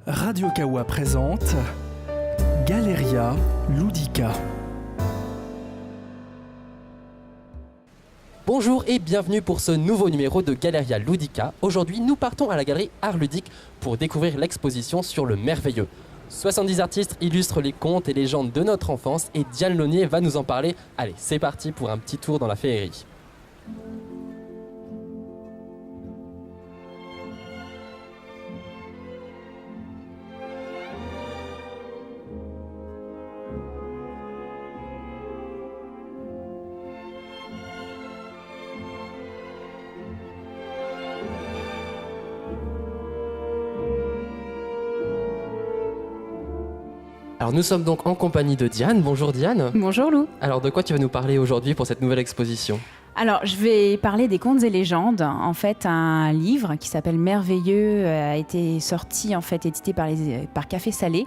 Radio Kawa présente Galeria Ludica. Bonjour et bienvenue pour ce nouveau numéro de Galeria Ludica. Aujourd'hui, nous partons à la galerie Art Ludique pour découvrir l'exposition sur le merveilleux. 70 artistes illustrent les contes et légendes de notre enfance et Diane Launier va nous en parler. Allez, c'est parti pour un petit tour dans la féerie. Alors nous sommes donc en compagnie de Diane. Bonjour Diane. Bonjour Lou. Alors de quoi tu vas nous parler aujourd'hui pour cette nouvelle exposition ? Alors je vais parler des contes et légendes. En fait, un livre qui s'appelle Merveilleux a été sorti, édité par Café Salé,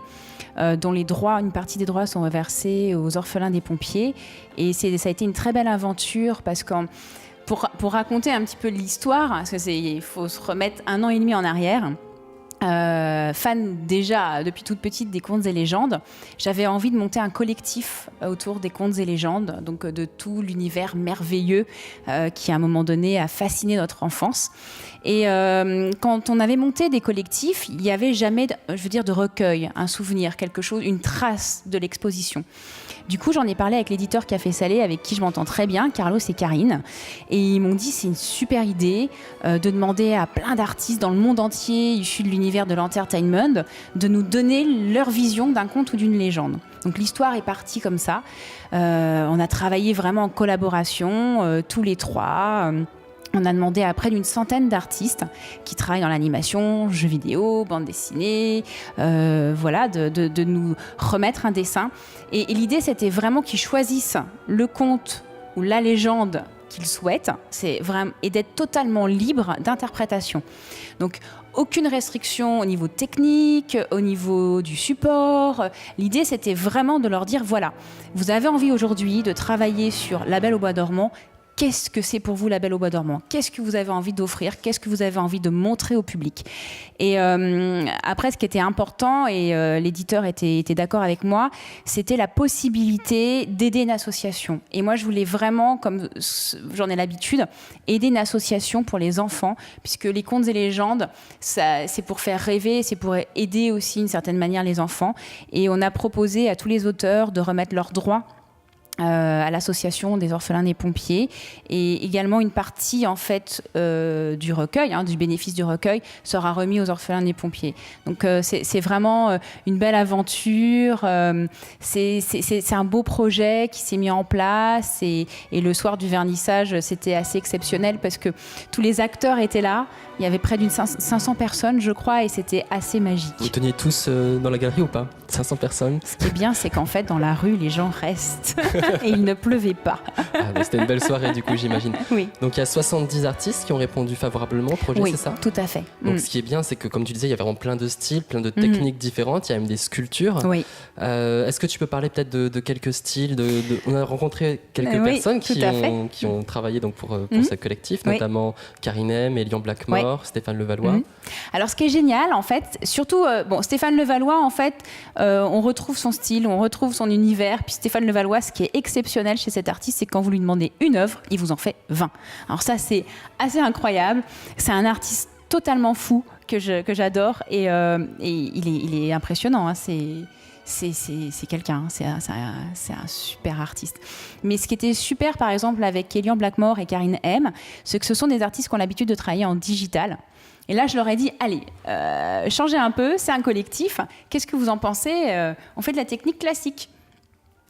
dont une partie des droits sont reversés aux orphelins des pompiers. Et ça a été une très belle aventure parce que pour raconter un petit peu l'histoire, parce qu'il faut se remettre 1 an et demi en arrière. Fan déjà depuis toute petite des contes et légendes, j'avais envie de monter un collectif autour des contes et légendes, donc de tout l'univers merveilleux qui à un moment donné a fasciné notre enfance. Et quand on avait monté des collectifs, il n'y avait jamais, de recueil, un souvenir, quelque chose, une trace de l'exposition. Du coup, j'en ai parlé avec l'éditeur Café Salé, avec qui je m'entends très bien, Carlos et Karine. Et ils m'ont dit c'est une super idée de demander à plein d'artistes dans le monde entier, issus de l'univers de l'entertainment, de nous donner leur vision d'un conte ou d'une légende. Donc l'histoire est partie comme ça. On a travaillé vraiment en collaboration, tous les trois. On a demandé à près d'une centaine d'artistes qui travaillent dans l'animation, jeux vidéo, bande dessinée, de nous remettre un dessin. Et l'idée, c'était vraiment qu'ils choisissent le conte ou la légende qu'ils souhaitent, et d'être totalement libre d'interprétation. Donc, aucune restriction au niveau technique, au niveau du support. L'idée, c'était vraiment de leur dire, voilà, vous avez envie aujourd'hui de travailler sur La Belle au bois dormant. Qu'est-ce que c'est pour vous La Belle au bois dormant ? Qu'est-ce que vous avez envie d'offrir ? Qu'est-ce que vous avez envie de montrer au public ? Et après, ce qui était important, et l'éditeur était d'accord avec moi, c'était la possibilité d'aider une association. Et moi, je voulais vraiment, comme j'en ai l'habitude, aider une association pour les enfants, puisque les contes et légendes, c'est pour faire rêver, c'est pour aider aussi, d'une certaine manière, les enfants. Et on a proposé à tous les auteurs de remettre leurs droits à l'association des orphelins des pompiers, et également une partie du recueil, du bénéfice du recueil sera remis aux orphelins des pompiers. Donc c'est vraiment une belle aventure, c'est un beau projet qui s'est mis en place, et le soir du vernissage c'était assez exceptionnel parce que tous les acteurs étaient là. Il y avait près d'une 500 personnes, je crois, et c'était assez magique. Vous teniez tous dans la galerie ou pas ? 500 personnes ? Ce qui est bien, c'est qu'en fait, dans la rue, les gens restent et il ne pleuvait pas. C'était une belle soirée, du coup, j'imagine. Oui. Donc, il y a 70 artistes qui ont répondu favorablement au projet, c'est ça ? Oui, tout à fait. Donc, ce qui est bien, c'est que, comme tu disais, il y a vraiment plein de styles, plein de techniques différentes. Il y a même des sculptures. Oui. Est-ce que tu peux parler peut-être de quelques styles On a rencontré quelques personnes qui ont travaillé donc, pour ce collectif, notamment Karine M, Elian Blackmore, Stéphane Levallois. Alors, ce qui est génial, en fait, surtout, Stéphane Levallois, en fait, on retrouve son style, on retrouve son univers. Puis Stéphane Levallois, ce qui est exceptionnel chez cet artiste, c'est que quand vous lui demandez une œuvre, il vous en fait 20. Alors ça, c'est assez incroyable. C'est un artiste totalement fou que j'adore, et il est impressionnant. C'est quelqu'un, c'est un super artiste. Mais ce qui était super, par exemple, avec Elian Blackmore et Karine M, c'est que ce sont des artistes qui ont l'habitude de travailler en digital. Et là, je leur ai dit, allez, changez un peu, c'est un collectif. Qu'est-ce que vous en pensez ? On fait de la technique classique.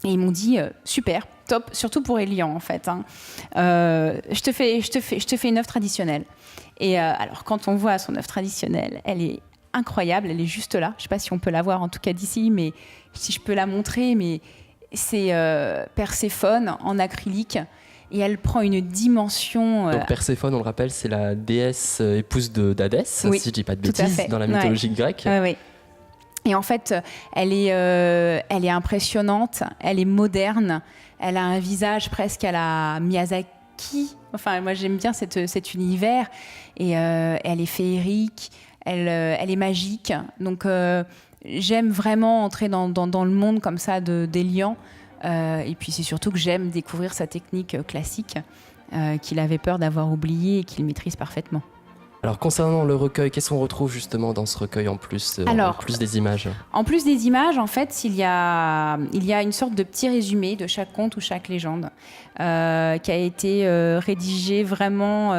Et ils m'ont dit, super, top, surtout pour Elian, en fait. Je te fais une œuvre traditionnelle. Et alors, quand on voit son œuvre traditionnelle, elle est incroyable, elle est juste là. Je ne sais pas si on peut la voir, en tout cas d'ici, mais si je peux la montrer, mais c'est Perséphone en acrylique. Et elle prend une dimension... Donc Perséphone, on le rappelle, c'est la déesse épouse d'Hadès, si je ne dis pas de bêtises, dans la mythologie grecque. Oui. Et en fait, elle est impressionnante, elle est moderne, elle a un visage presque à la Miyazaki. Enfin, moi, j'aime bien cet univers. Et elle est féerique. elle est magique. Donc j'aime vraiment entrer dans le monde comme ça d'Élian. Et puis c'est surtout que j'aime découvrir sa technique classique qu'il avait peur d'avoir oubliée et qu'il maîtrise parfaitement. Alors concernant le recueil, qu'est-ce qu'on retrouve justement dans ce recueil en plus des images ? En plus des images, en fait, il y a une sorte de petit résumé de chaque conte ou chaque légende qui a été rédigé vraiment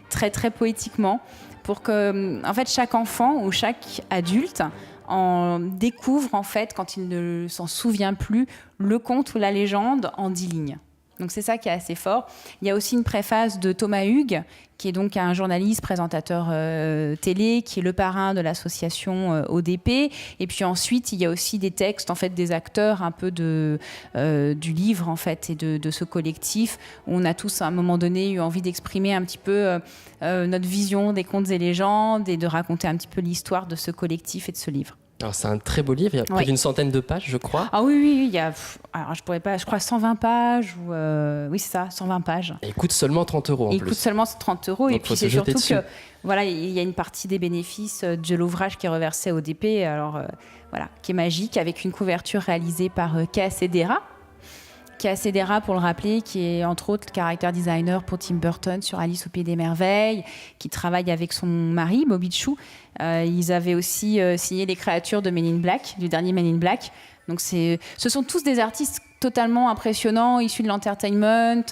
très très poétiquement pour que en fait, chaque enfant ou chaque adulte en découvre en fait, quand il ne s'en souvient plus, le conte ou la légende en 10 lignes. Donc c'est ça qui est assez fort. Il y a aussi une préface de Thomas Hugues, qui est donc un journaliste, présentateur télé, qui est le parrain de l'association ODP. Et puis ensuite, il y a aussi des textes, en fait, des acteurs un peu du livre, en fait, et de ce collectif, où on a tous, à un moment donné, eu envie d'exprimer un petit peu notre vision des contes et légendes et de raconter un petit peu l'histoire de ce collectif et de ce livre. Alors c'est un très beau livre, il y a près d'une centaine de pages, je crois. Ah oui, il y a, alors je crois 120 pages, oui c'est ça, 120 pages. Et il coûte seulement 30 € en plus. Il coûte seulement 30 €, et puis c'est surtout que, voilà, il y a une partie des bénéfices de l'ouvrage qui est reversée au DP, alors voilà, qui est magique, avec une couverture réalisée par Kea Cedera, pour le rappeler, qui est entre autres character designer pour Tim Burton sur Alice au Pays des Merveilles, qui travaille avec son mari, Bobby Chou. Ils avaient aussi signé les créatures de Men in Black, du dernier Men in Black. Donc ce sont tous des artistes totalement impressionnants, issus de l'entertainment,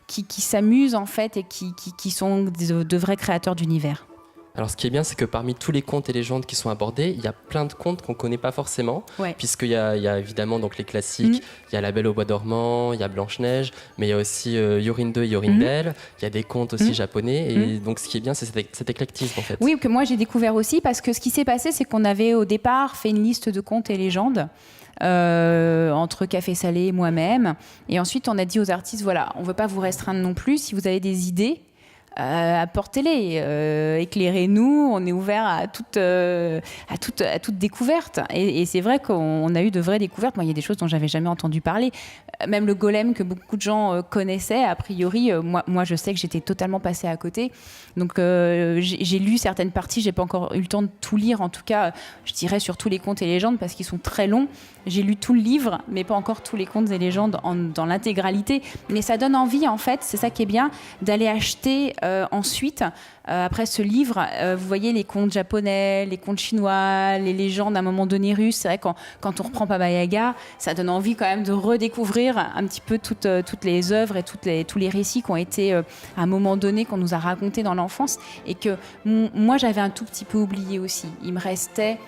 qui s'amusent en fait et qui sont de vrais créateurs d'univers. Alors ce qui est bien, c'est que parmi tous les contes et légendes qui sont abordés, il y a plein de contes qu'on ne connaît pas forcément, puisqu'il y a évidemment donc, les classiques, il y a La Belle au Bois dormant, il y a Blanche-Neige, mais il y a aussi Yorin 2 et Yorin Belle, il y a des contes aussi japonais, et donc ce qui est bien, c'est cet éclectisme en fait. Oui, que moi j'ai découvert aussi, parce que ce qui s'est passé, c'est qu'on avait au départ fait une liste de contes et légendes, entre Café Salé et moi-même, et ensuite on a dit aux artistes, voilà, on ne veut pas vous restreindre non plus, si vous avez des idées, apportez-les, éclairez-nous, on est ouvert à toute découverte. Et c'est vrai qu'on a eu de vraies découvertes. Moi, il y a des choses dont j'avais jamais entendu parler. Même le golem que beaucoup de gens connaissaient, a priori, moi, je sais que j'étais totalement passée à côté. Donc, j'ai lu certaines parties, j'ai pas encore eu le temps de tout lire. En tout cas, je dirais sur tous les contes et légendes, parce qu'ils sont très longs. J'ai lu tout le livre, mais pas encore tous les contes et légendes dans l'intégralité. Mais ça donne envie, en fait, c'est ça qui est bien, d'aller acheter ensuite, après ce livre, vous voyez les contes japonais, les contes chinois, les légendes à un moment donné russes. C'est vrai, quand on reprend Baba Yaga, ça donne envie quand même de redécouvrir un petit peu toutes les œuvres et tous les récits qui ont été, à un moment donné, qu'on nous a racontés dans l'enfance, et que moi, j'avais un tout petit peu oublié aussi. Il me restait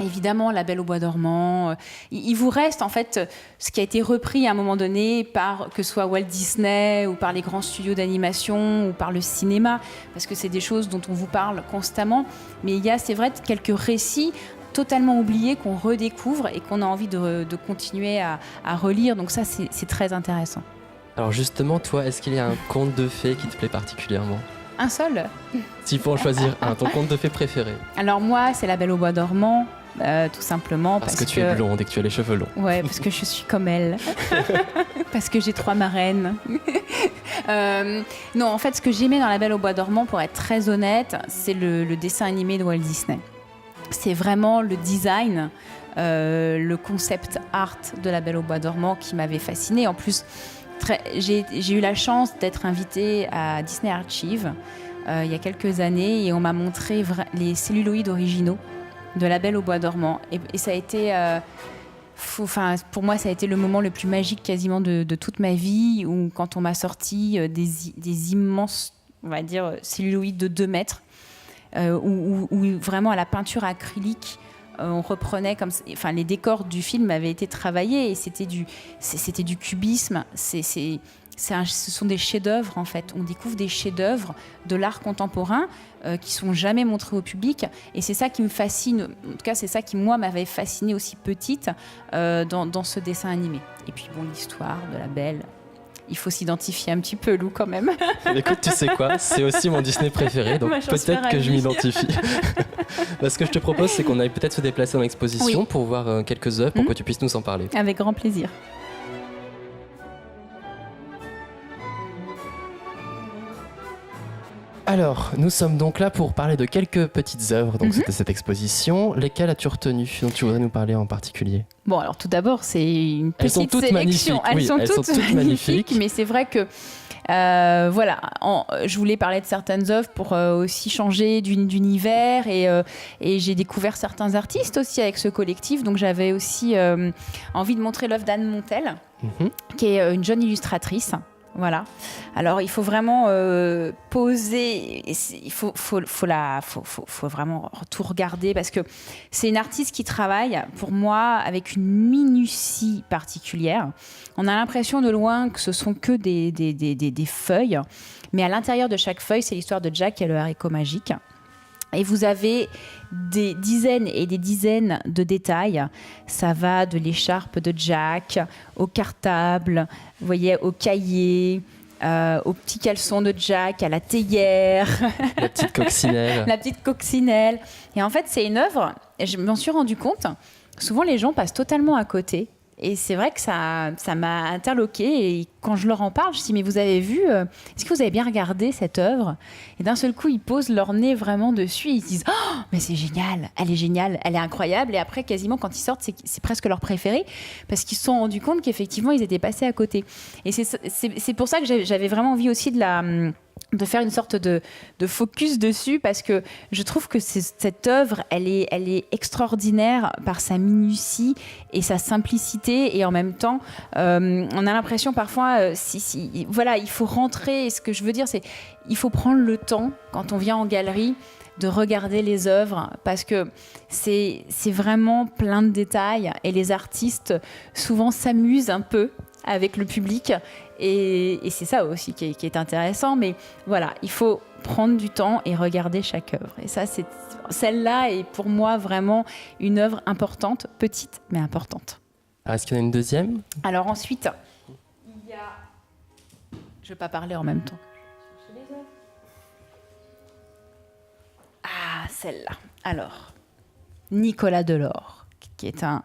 évidemment La Belle au Bois dormant. Il vous reste en fait ce qui a été repris à un moment donné par, que ce soit Walt Disney ou par les grands studios d'animation ou par le cinéma, parce que c'est des choses dont on vous parle constamment, mais il y a, c'est vrai, quelques récits totalement oubliés qu'on redécouvre et qu'on a envie de continuer à relire, donc ça c'est très intéressant. Alors justement, toi, est-ce qu'il y a un conte de fées qui te plaît particulièrement ? Un seul ? S'il faut en choisir un, ton conte de fées préféré ? Alors moi, c'est La Belle au Bois dormant. Tout simplement parce que tu es blonde et que tu as les cheveux longs. Ouais, parce que je suis comme elle. Parce que j'ai 3 marraines. Non, en fait, ce que j'aimais dans La Belle au Bois dormant, pour être très honnête, c'est le dessin animé de Walt Disney. C'est vraiment le design, le concept art de La Belle au Bois dormant qui m'avait fascinée. En plus, j'ai eu la chance d'être invitée à Disney Archive il y a quelques années, et on m'a montré les celluloïdes originaux de La Belle au Bois dormant, et ça a été pour moi ça a été le moment le plus magique quasiment de toute ma vie, où quand on m'a sorti des immenses, on va dire, celluloïdes de 2 mètres, où vraiment à la peinture acrylique on reprenait les décors du film avaient été travaillés, et c'était du cubisme. Ce sont des chefs-d'œuvre en fait. On découvre des chefs-d'œuvre de l'art contemporain qui sont jamais montrés au public, et c'est ça qui me fascine. En tout cas, c'est ça qui moi m'avait fascinée aussi petite dans ce dessin animé. Et puis bon, l'histoire de la Belle. Il faut s'identifier un petit peu, Lou, quand même. Écoute, tu sais quoi, c'est aussi mon Disney préféré, donc peut-être que je m'identifie. Ce que je te propose, c'est qu'on aille peut-être se déplacer dans l'exposition pour voir quelques œuvres, pour que tu puisses nous en parler. Avec grand plaisir. Alors, nous sommes donc là pour parler de quelques petites œuvres donc, de cette exposition. Lesquelles as-tu retenues, dont tu voudrais nous parler en particulier? Bon, alors tout d'abord, c'est une Elles sont petite toutes sélection. magnifiques. Elles sont toutes magnifiques, mais c'est vrai que voilà, je voulais parler de certaines œuvres pour aussi changer d'univers et j'ai découvert certains artistes aussi avec ce collectif. Donc j'avais aussi envie de montrer l'œuvre d'Anne Montel, qui est une jeune illustratrice. Voilà. Alors il faut vraiment poser, il faut vraiment tout regarder parce que c'est une artiste qui travaille pour moi avec une minutie particulière. On a l'impression de loin que ce sont que des feuilles, mais à l'intérieur de chaque feuille, c'est l'histoire de Jack et le haricot magique. Et vous avez des dizaines et des dizaines de détails. Ça va de l'écharpe de Jack au cartable, vous voyez, au cahier, au petit caleçon de Jack, à la théière. La petite coccinelle. La petite coccinelle. Et en fait, c'est une œuvre, et je m'en suis rendu compte, souvent les gens passent totalement à côté. Et c'est vrai que ça m'a interloquée. Et quand je leur en parle, je dis, mais vous avez vu, est-ce que vous avez bien regardé cette œuvre? Et d'un seul coup, ils posent leur nez vraiment dessus. Et ils se disent, oh, mais c'est génial, elle est incroyable. Et après, quasiment, quand ils sortent, c'est presque leur préféré. Parce qu'ils se sont rendus compte qu'effectivement, ils étaient passés à côté. Et c'est pour ça que j'avais vraiment envie aussi de faire une sorte de focus dessus, parce que je trouve que cette œuvre, elle est extraordinaire par sa minutie et sa simplicité, et en même temps, on a l'impression parfois, voilà, il faut rentrer, et ce que je veux dire, c'est il faut prendre le temps, quand on vient en galerie, de regarder les œuvres, parce que c'est vraiment plein de détails, et les artistes souvent s'amusent un peu avec le public, et c'est ça aussi qui est intéressant. Mais voilà, il faut prendre du temps et regarder chaque œuvre. Et ça, celle-là est pour moi vraiment une œuvre importante, petite mais importante. Alors, est-ce qu'il y en a une deuxième? Alors ensuite, il y a... Je ne vais pas parler en même temps. Ah, celle-là. Alors, Nicolas Delort, qui est un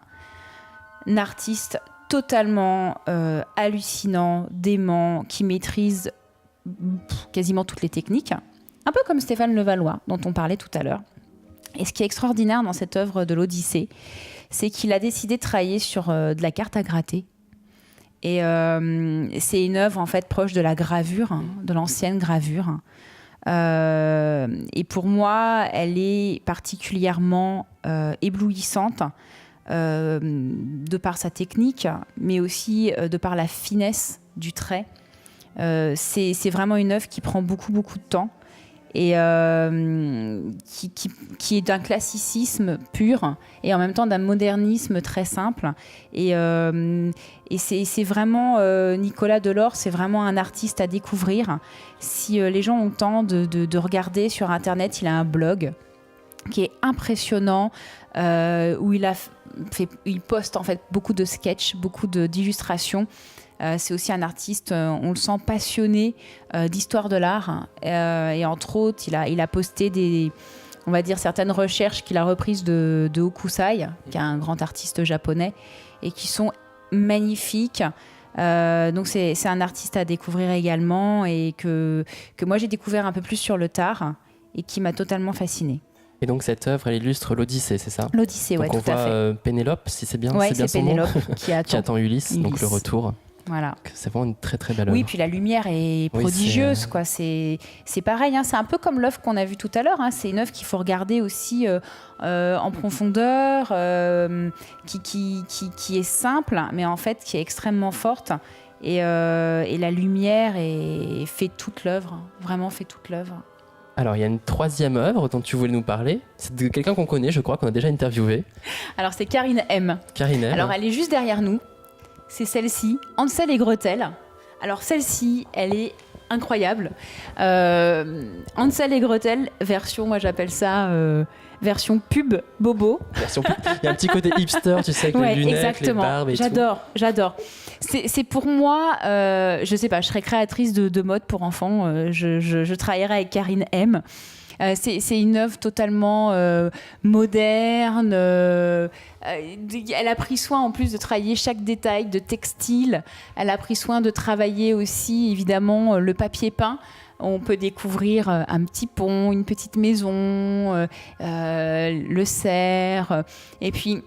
artiste totalement hallucinant, dément, qui maîtrise quasiment toutes les techniques, un peu comme Stéphane Levallois, dont on parlait tout à l'heure. Et ce qui est extraordinaire dans cette œuvre de l'Odyssée, c'est qu'il a décidé de travailler sur de la carte à gratter. Et c'est une œuvre en fait proche de la gravure, de l'ancienne gravure. Et pour moi, elle est particulièrement éblouissante, de par sa technique, mais aussi de par la finesse du trait. C'est vraiment une œuvre qui prend beaucoup de temps et qui est d'un classicisme pur et en même temps d'un modernisme très simple. Et c'est vraiment Nicolas Delort, c'est vraiment un artiste à découvrir. Si les gens ont le temps de regarder sur Internet, il a un blog qui est impressionnant, où il poste en fait beaucoup de sketchs, beaucoup d'illustrations. C'est aussi un artiste, on le sent passionné d'histoire de l'art. Et entre autres, il a posté on va dire certaines recherches qu'il a reprises de Hokusai, qui est un grand artiste japonais, et qui sont magnifiques. Donc c'est un artiste à découvrir également, et que moi j'ai découvert un peu plus sur le tard, et qui m'a totalement fascinée. Et donc cette œuvre, elle illustre l'Odyssée, c'est ça? L'Odyssée, oui, tout à fait. On voit Pénélope, si c'est bien, ouais, c'est bien son Pénélope nom, qui attend Ulysse, donc le retour. Voilà. C'est vraiment une très très belle œuvre. Oui, puis la lumière est prodigieuse, quoi. C'est pareil, hein. C'est un peu comme l'œuvre qu'on a vue tout à l'heure, hein. C'est une œuvre qu'il faut regarder aussi en profondeur, qui est simple, mais en fait qui est extrêmement forte. Et la lumière fait toute l'œuvre, vraiment fait toute l'œuvre. Alors, il y a une troisième œuvre dont tu voulais nous parler. C'est de quelqu'un qu'on connaît, je crois, qu'on a déjà interviewé. Alors, c'est Karine M. Karine M. Alors, elle est juste derrière nous. C'est celle-ci, Hansel et Gretel. Alors, celle-ci, elle est incroyable. Hansel et Gretel, version, moi j'appelle ça version pub bobo. Il y a un petit côté hipster, tu sais, avec les lunettes, exactement. les barbes et J'adore. C'est pour moi, je sais pas, je serais créatrice de mode pour enfants. Je travaillerais avec Karine M. C'est une œuvre totalement moderne. Elle a pris soin en plus de travailler chaque détail de textile. Elle a pris soin de travailler aussi évidemment le papier peint. On peut découvrir un petit pont, une petite maison, le cerf. Et puis,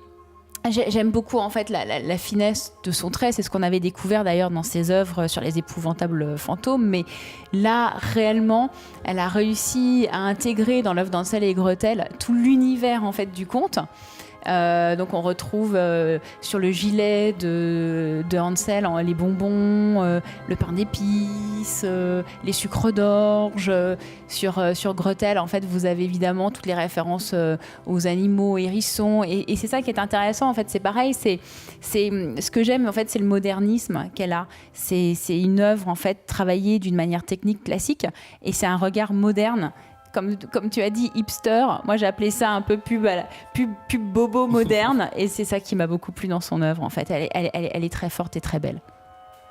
j'aime beaucoup en fait la finesse de son trait. C'est ce qu'on avait découvert d'ailleurs dans ses œuvres sur les épouvantables fantômes. Mais là, réellement, elle a réussi à intégrer dans l'œuvre d'Hansel et Gretel tout l'univers en fait du conte. Donc on retrouve sur le gilet de Hansel les bonbons, le pain d'épices, les sucres d'orge. Sur Gretel, en fait, vous avez évidemment toutes les références aux animaux, hérissons, et c'est ça qui est intéressant. En fait, c'est pareil. C'est ce que j'aime. En fait, c'est le modernisme qu'elle a. C'est une œuvre en fait travaillée d'une manière technique classique, et c'est un regard moderne. Comme tu as dit, hipster, moi j'ai appelé ça un peu pub bobo moderne, et c'est ça qui m'a beaucoup plu dans son œuvre en fait. Elle est très forte et très belle.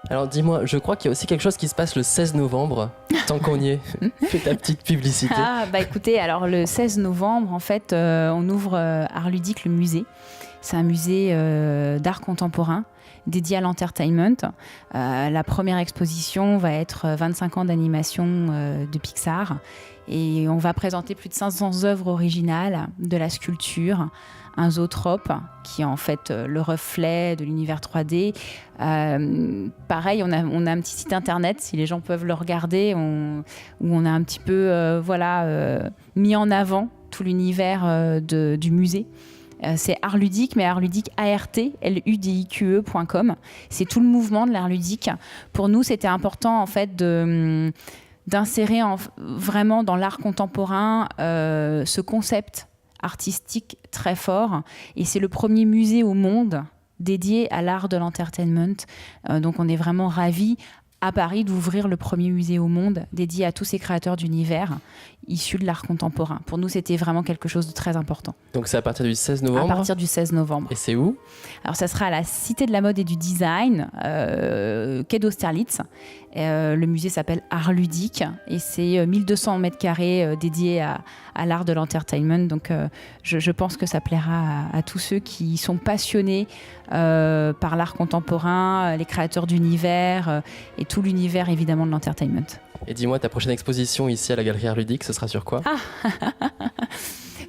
Alors dis-moi, je crois qu'il y a aussi quelque chose qui se passe le 16 novembre, tant qu'on y est. Fais ta petite publicité. Écoutez, alors le 16 novembre en fait, on ouvre Art Ludique, le musée. C'est un musée d'art contemporain dédié à l'entertainment. La première exposition va être 25 ans d'animation de Pixar. Et on va présenter plus de 500 œuvres originales, de la sculpture, un zootrope qui est en fait le reflet de l'univers 3D. Pareil, on a un petit site internet, si les gens peuvent le regarder, où on a un petit peu mis en avant tout l'univers du musée. C'est Art Ludique, mais Art Ludique ART-LUDIQE.com. C'est tout le mouvement de l'art ludique. Pour nous, c'était important en fait d'insérer vraiment dans l'art contemporain ce concept artistique très fort. Et c'est le premier musée au monde dédié à l'art de l'entertainment. Donc on est vraiment ravis à Paris d'ouvrir le premier musée au monde dédié à tous ces créateurs d'univers issus de l'art contemporain. Pour nous, c'était vraiment quelque chose de très important. Donc c'est à partir du 16 novembre ? À partir du 16 novembre. Et c'est où ? Alors ça sera à la Cité de la Mode et du Design, quai d'Austerlitz. Le musée s'appelle Art Ludique et c'est 1200 mètres carrés dédiés à l'art de l'entertainment. Donc je pense que ça plaira à tous ceux qui sont passionnés par l'art contemporain, les créateurs d'univers et tout l'univers évidemment de l'entertainment. Et dis-moi, ta prochaine exposition ici à la Galerie Art Ludique, ce sera sur quoi ?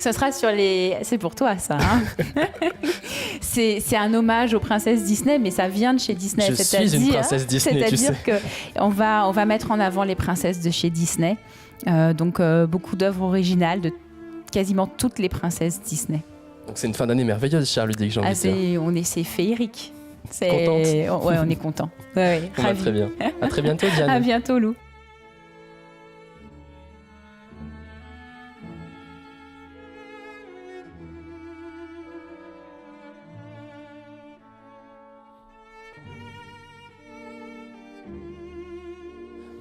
Ce sera sur les... C'est pour toi, ça. Hein. c'est un hommage aux princesses Disney, mais ça vient de chez Disney. Je suis une princesse Disney, tu sais. C'est-à-dire qu'on va mettre en avant les princesses de chez Disney. Donc, beaucoup d'œuvres originales de quasiment toutes les princesses Disney. Donc, c'est une fin d'année merveilleuse chez Art Ludique, j'ai envie de dire. C'est féerique. Contente ? Ouais, on est content. Ouais, ravis. Très bien. À très bientôt, Diane. À bientôt, Lou.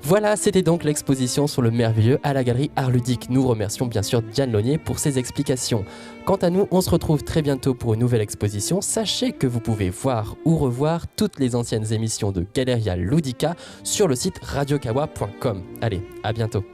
Voilà, c'était donc l'exposition sur le merveilleux à la Galerie Art Ludique. Nous remercions bien sûr Diane Launier pour ses explications. Quant à nous, on se retrouve très bientôt pour une nouvelle exposition. Sachez que vous pouvez voir ou revoir toutes les anciennes émissions de Galeria Ludica sur le site radiokawa.com. Allez, à bientôt.